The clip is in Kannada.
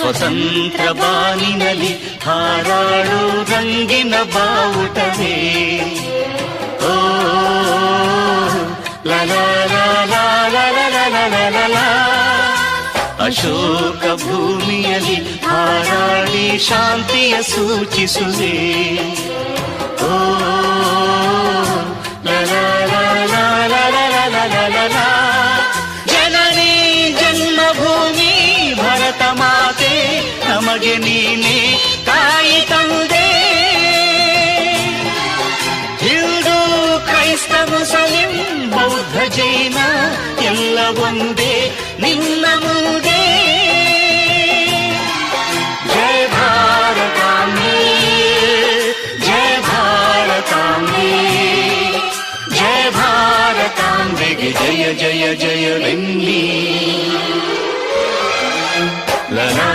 ಸ್ವತಂತ್ರ ಬಾನಿನಲ್ಲಿ ಹಾರಾಡೋ ರಂಗಿನ ಬಾವುಟವೇ. ಓ ಲಲಾ ಲಲಾ ಲಲಾ ಅಶೋಕ ಭೂಮಿಯಲ್ಲಿ ಹಾರಾಡಿ ಶಾಂತಿಯ ಸೂಚಿಸುವೆ. ಓ ಲಲಾ ಲಲಾ ಲಲಾ ಜನನಿ ಜನ್ಮಭೂಮಿ ಭರತ ಮಾತೆ ನಮಗೆ ನೀನೆ ತಾಯಿ ತಂದೆ. ಹಿಂದೂ ಕ್ರೈಸ್ತ ಮುಸಲಿಂ ಬೌದ್ಧ ಜೈನ ಎಲ್ಲ ಒಂದೇ ನಿನ್ನ ಮುಂದೆ. ಜಯ ಭಾರತಾಂಬೆ ಜಯ ಭಾರತಾಂಬೆ ಜಯ ಭಾರತಾಂಬೆಗೆ ಜಯ ಜಯ ಜಯವೆನ್ನಿ. ಲಲಾ